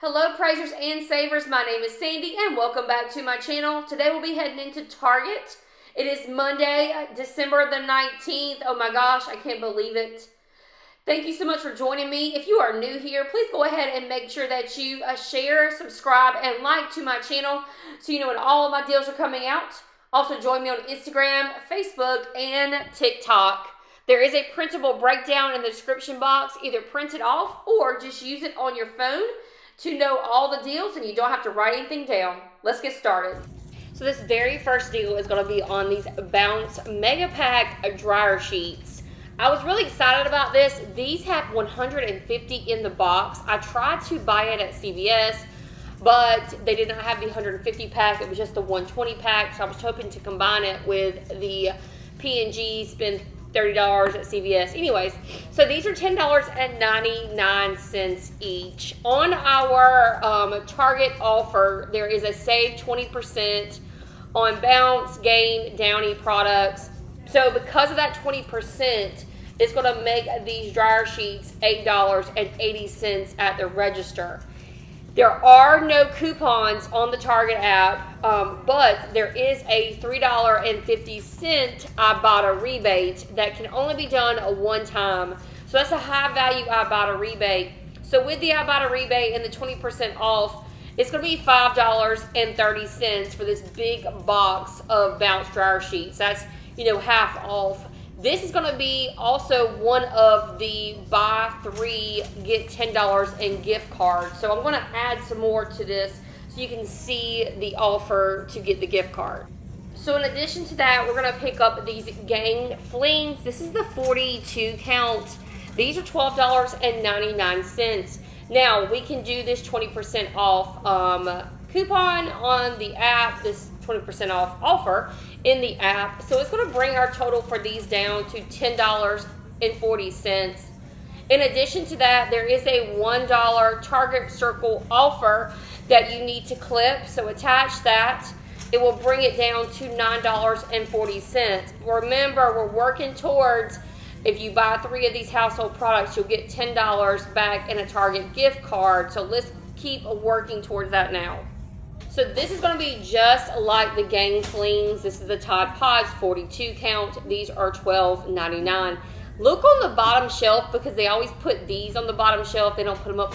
Hello praisers and savers, my name is Sandy and welcome back to my channel. Today we'll be heading into Target. It is Monday, December the 19th. Oh my gosh, I can't believe it. Thank you so much for joining me. If you are new here, please go ahead and make sure that you share, subscribe, and like to my channel so you know when all of my deals are coming out. Also join me on Instagram, Facebook, and TikTok. There is a printable breakdown in the description box. Either print it off or just use it on your phone to know all the deals and you don't have to write anything down. Let's get started. So this very first deal is going to be on these Bounce Mega Pack dryer sheets. I was really excited about this. These have 150 in the box. I tried to buy it at CVS, but they did not have the 150 pack. It was just the 120 pack, so I was hoping to combine it with the P&G, spend $30 at CVS. Anyways, so these are $10.99 each. On our Target offer, there is a save 20% on Bounce, Gain, Downy products. So because of that 20%, it's going to make these dryer sheets $8.80 at the register. There are no coupons on the Target app, but there is a $3.50 IBOTTA rebate that can only be done one time. So that's a high value IBOTTA rebate. So with the IBOTTA rebate and the 20% off, it's going to be $5.30 for this big box of Bounce dryer sheets. That's, half off. This is going to be also one of the buy 3, get $10 in gift cards. So I'm going to add some more to this so you can see the offer to get the gift card. So in addition to that, we're going to pick up these Gang Flings. This is the 42 count. These are $12.99. Now, we can do this 20% off coupon on the app, this 20% off offer in the app. So it's going to bring our total for these down to $10.40. In addition to that, there is a $1 Target Circle offer that you need to clip. So attach that. It will bring it down to $9.40. Remember, we're working towards, if you buy 3 of these household products, you'll get $10 back in a Target gift card. So let's keep working towards that now. So this is going to be just like the Gang Flings. This is the Tide Pods 42 count. These are $12.99. Look on the bottom shelf because they always put these on the bottom shelf. They don't put them up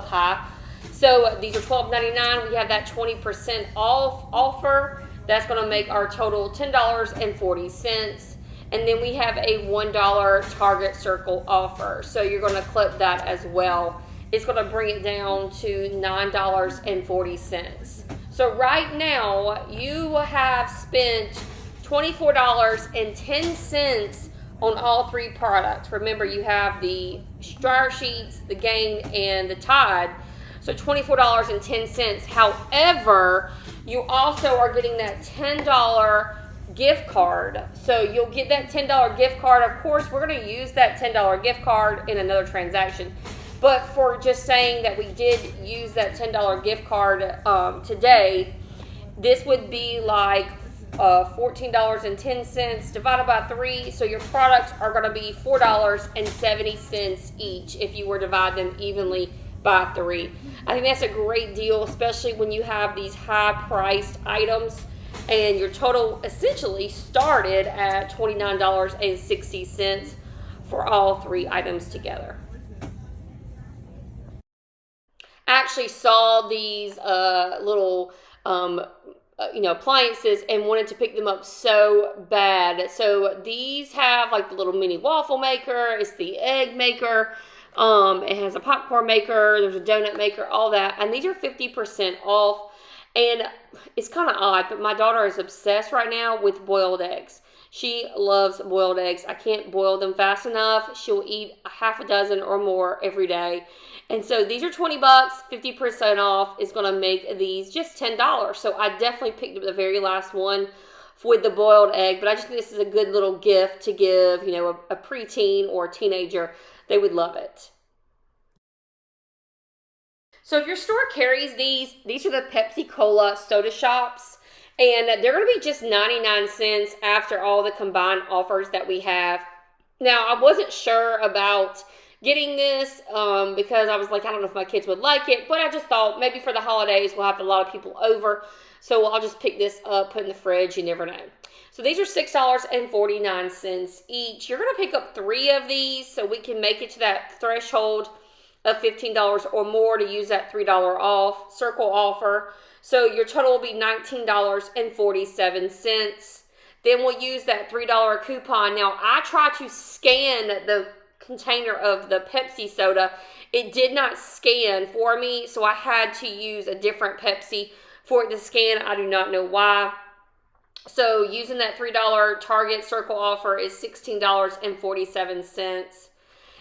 high. So these are $12.99. We have that 20% off offer. That's going to make our total $10.40. And then we have a $1 Target Circle offer. So you're going to clip that as well. It's going to bring it down to $9.40. So right now, you have spent $24.10 on all 3 products. Remember, you have the dryer sheets, the Gain, and the Tide. So $24.10. However, you also are getting that $10 gift card. So you'll get that $10 gift card. Of course, we're going to use that $10 gift card in another transaction. But for just saying that we did use that $10 gift card today, this would be like $14.10 divided by 3. So your products are going to be $4.70 each if you were to divide them evenly by 3. I think that's a great deal, especially when you have these high-priced items and your total essentially started at $29.60 for all 3 items together. I actually saw these little appliances and wanted to pick them up so bad. So these have like the little mini waffle maker. It's the egg maker. It has a popcorn maker. There's a donut maker, all that. And these are 50% off. And it's kind of odd, but my daughter is obsessed right now with boiled eggs. She loves boiled eggs. I can't boil them fast enough. She'll eat a half a dozen or more every day. And so these are $20, 50% off is going to make these just $10. So I definitely picked up the very last one with the boiled egg. But I just think this is a good little gift to give, a preteen or a teenager. They would love it. So if your store carries these are the Pepsi Cola soda shops. And they're going to be just 99 cents after all the combined offers that we have. Now, I wasn't sure about getting this because I was like, I don't know if my kids would like it, but I just thought maybe for the holidays we'll have a lot of people over, so I'll just pick this up, put in the fridge, you never know. So these are $6.49 each. You're going to pick up 3 of these so we can make it to that threshold of $15 or more to use that $3 off circle offer. So your total will be $19.47. Then we'll use that $3 coupon. Now, I tried to scan the container of the Pepsi soda. It did not scan for me, so I had to use a different Pepsi for it to scan. I do not know why. So using that $3 Target Circle offer is $16.47.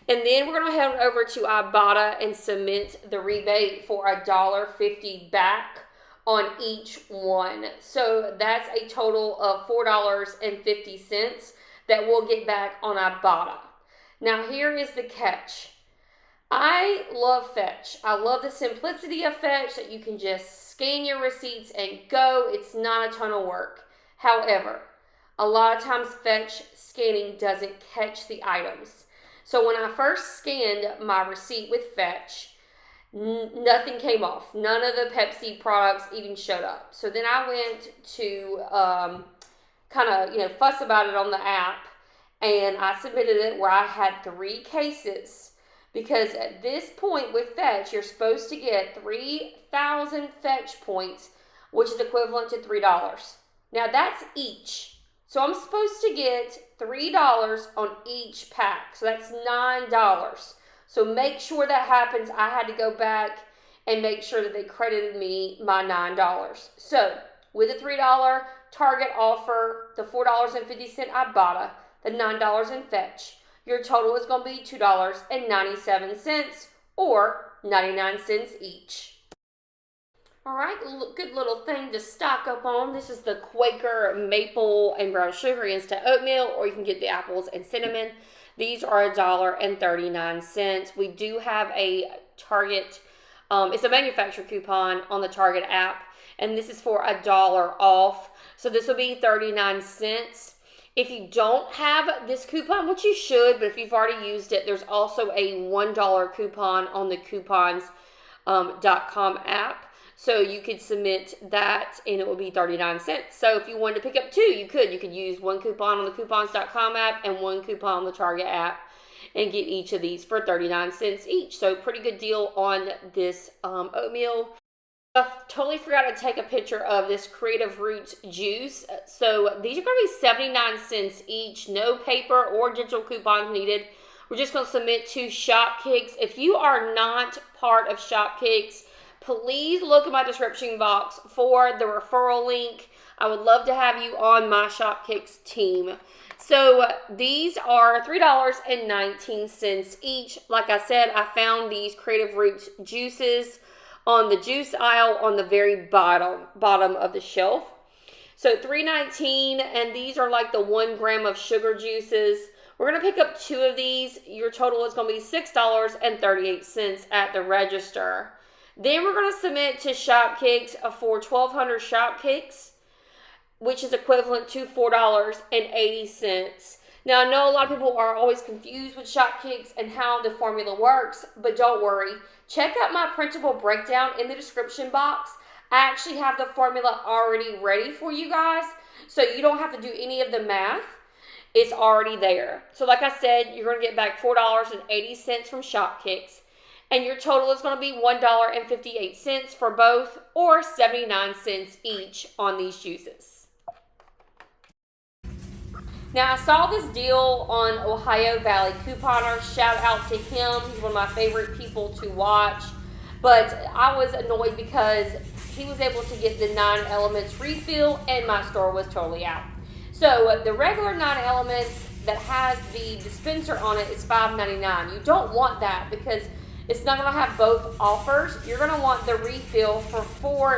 And then we're going to head over to IBOTTA and submit the rebate for $1.50 back on each one. So that's a total of $4.50 that we'll get back on IBOTTA. Now here is the catch. I love Fetch. I love the simplicity of Fetch, that you can just scan your receipts and go. It's not a ton of work. However, a lot of times Fetch scanning doesn't catch the items. So when I first scanned my receipt with Fetch, nothing came off. None of the Pepsi products even showed up. So then I went to kind of, fuss about it on the app, and I submitted it where I had 3 cases. Because at this point with Fetch, you're supposed to get 3,000 Fetch points, which is equivalent to $3. Now that's each. So I'm supposed to get $3 on each pack. So that's $9. So make sure that happens. I had to go back and make sure that they credited me my $9. So with the $3 Target offer, the $4.50 IBOTTA, the $9 in Fetch, your total is going to be $2.97 or 99 cents each. All right, good little thing to stock up on. This is the Quaker maple and brown sugar instant oatmeal, or you can get the apples and cinnamon. These are $1.39. We do have a Target, it's a manufacturer coupon on the Target app, and this is for $1 off. So this will be 39 cents. If you don't have this coupon, which you should, but if you've already used it, there's also a $1 coupon on the coupons.com app. So you could submit that and it will be 39 cents. So if you wanted to pick up 2, you could. You could use 1 coupon on the coupons.com app and 1 coupon on the Target app and get each of these for 39 cents each. So pretty good deal on this oatmeal. I totally forgot to take a picture of this Creative Roots juice. So these are going to be 79 cents each. No paper or digital coupons needed. We're just going to submit to Shopkicks. If you are not part of Shopkicks, please look at my description box for the referral link. I would love to have you on my Shopkicks team. So these are $3.19 each. Like I said, I found these Creative Roots juices on the juice aisle on the very bottom of the shelf. So $3.19, and these are like the 1 gram of sugar juices. We're going to pick up 2 of these. Your total is going to be $6.38 at the register. Then we're going to submit to Shopkicks for 1,200 Shopkicks, which is equivalent to $4.80. Now, I know a lot of people are always confused with Shopkicks and how the formula works, but don't worry. Check out my printable breakdown in the description box. I actually have the formula already ready for you guys, so you don't have to do any of the math. It's already there. So like I said, you're going to get back $4.80 from Shopkicks. And your total is going to be $1.58 for both, or 79 cents each on these juices. Now, I saw this deal on Ohio Valley Couponer. Shout out to him. He's one of my favorite people to watch. But I was annoyed because he was able to get the 9 Elements refill, and my store was totally out. So the regular 9 Elements that has the dispenser on it is $5.99. You don't want that because it's not going to have both offers. You're going to want the refill for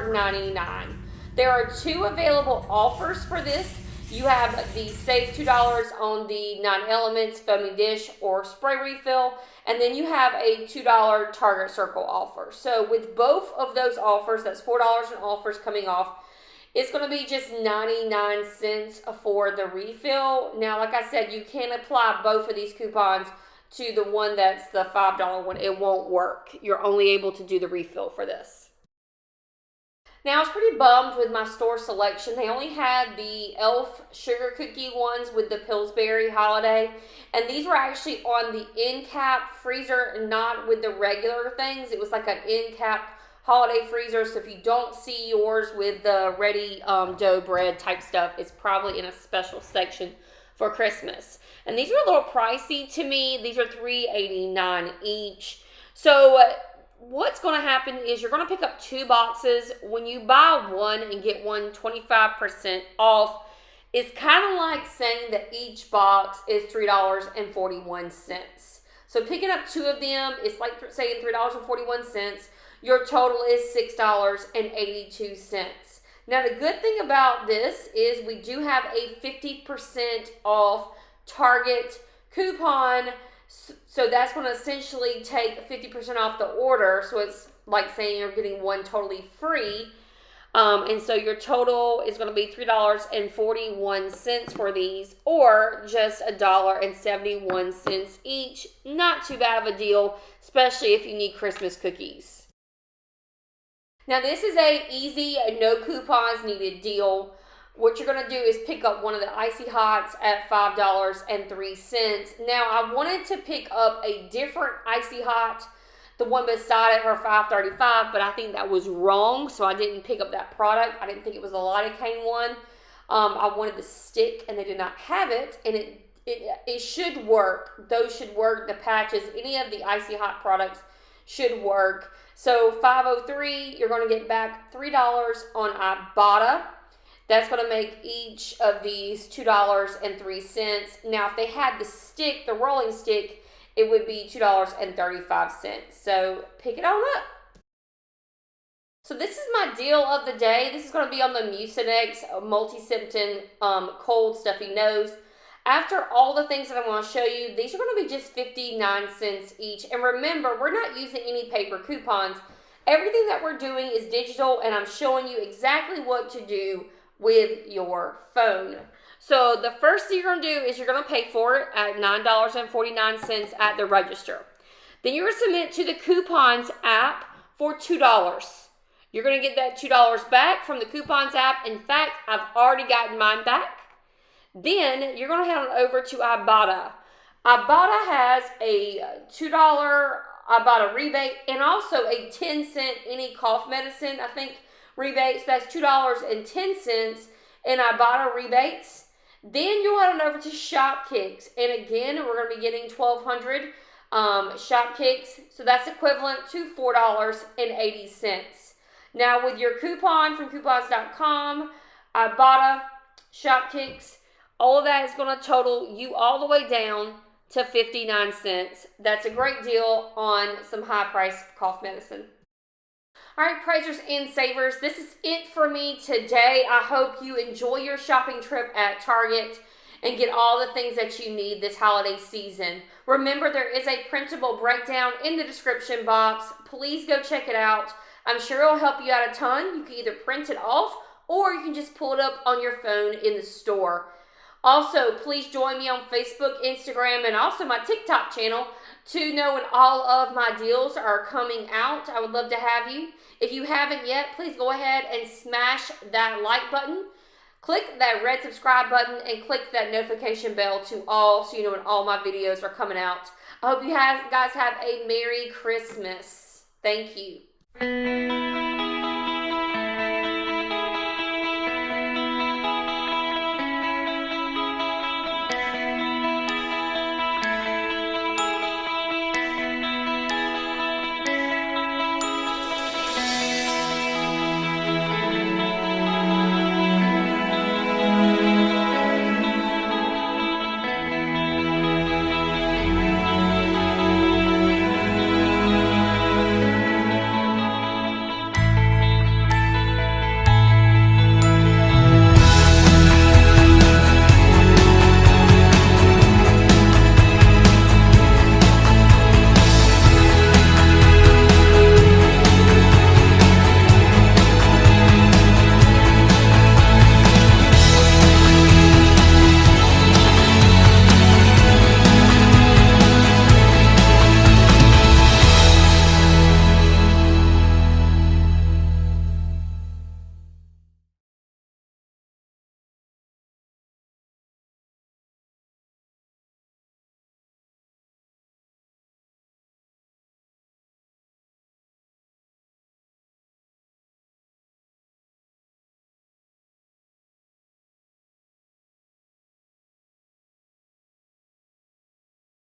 $4.99. There are 2 available offers for this. You have the save $2 on the 9 Elements foaming dish or spray refill, and then you have a $2 Target Circle offer. So with both of those offers, that's $4 in offers coming off, it's going to be just 99 cents for the refill. Now, like I said, you can apply both of these coupons to the one that's the $5 one, it won't work. You're only able to do the refill for this. Now, I was pretty bummed with my store selection. They only had the Elf sugar cookie ones with the Pillsbury holiday. And these were actually on the end cap freezer, not with the regular things. It was like an end cap holiday freezer. So if you don't see yours with the ready dough bread type stuff, it's probably in a special section for Christmas. And these are a little pricey to me. These are $3.89 each. So what's going to happen is you're going to pick up 2 boxes. When you buy one and get one 25% off, it's kind of like saying that each box is $3.41. So picking up 2 of them, it's like saying $3.41. Your total is $6.82. Now, the good thing about this is we do have a 50% off Target coupon. So that's going to essentially take 50% off the order. So it's like saying you're getting one totally free. And so your total is going to be $3.41 for these, or just $1.71 each. Not too bad of a deal, especially if you need Christmas cookies. Now, this is a easy, no coupons needed deal. What you're going to do is pick up one of the Icy Hots at $5.03. Now, I wanted to pick up a different Icy Hot, the one beside it for $5.35, but I think that was wrong, so I didn't pick up that product. I didn't think it was a lidocaine one. I wanted the stick, and they did not have it, and it should work. Those should work. The patches, any of the Icy Hot products should work. So $5.03, you're going to get back $3 on IBOTTA. That's going to make each of these $2.03. Now, if they had the stick, the rolling stick, it would be $2.35. So pick it on up. So this is my deal of the day. This is going to be on the Mucinex Multi-Symptom Cold Stuffy Nose. After all the things that I want to show you, these are going to be just 59 cents each. And remember, we're not using any paper coupons. Everything that we're doing is digital, and I'm showing you exactly what to do with your phone. So the first thing you're going to do is you're going to pay for it at $9.49 at the register. Then you're going to submit to the coupons app for $2. You're going to get that $2 back from the coupons app. In fact, I've already gotten mine back. Then you're going to head on over to IBOTTA. IBOTTA has a $2 IBOTTA rebate and also a 10-cent any cough medicine, I think, rebate. So that's $2.10 in IBOTTA rebates. Then you'll head on over to Shopkicks. And again, we're going to be getting 1,200 Shopkicks. So that's equivalent to $4.80. Now, with your coupon from coupons.com, IBOTTA, Shopkicks, all of that is going to total you all the way down to 59 cents. That's a great deal on some high-priced cough medicine. All right, praisers and savers, this is it for me today. I hope you enjoy your shopping trip at Target and get all the things that you need this holiday season. Remember, there is a printable breakdown in the description box. Please go check it out. I'm sure it'll help you out a ton. You can either print it off or you can just pull it up on your phone in the store. Also, please join me on Facebook, Instagram, and also my TikTok channel to know when all of my deals are coming out. I would love to have you. If you haven't yet, please go ahead and smash that like button. Click that red subscribe button and click that notification bell to all so you know when all my videos are coming out. I hope you guys have a Merry Christmas. Thank you.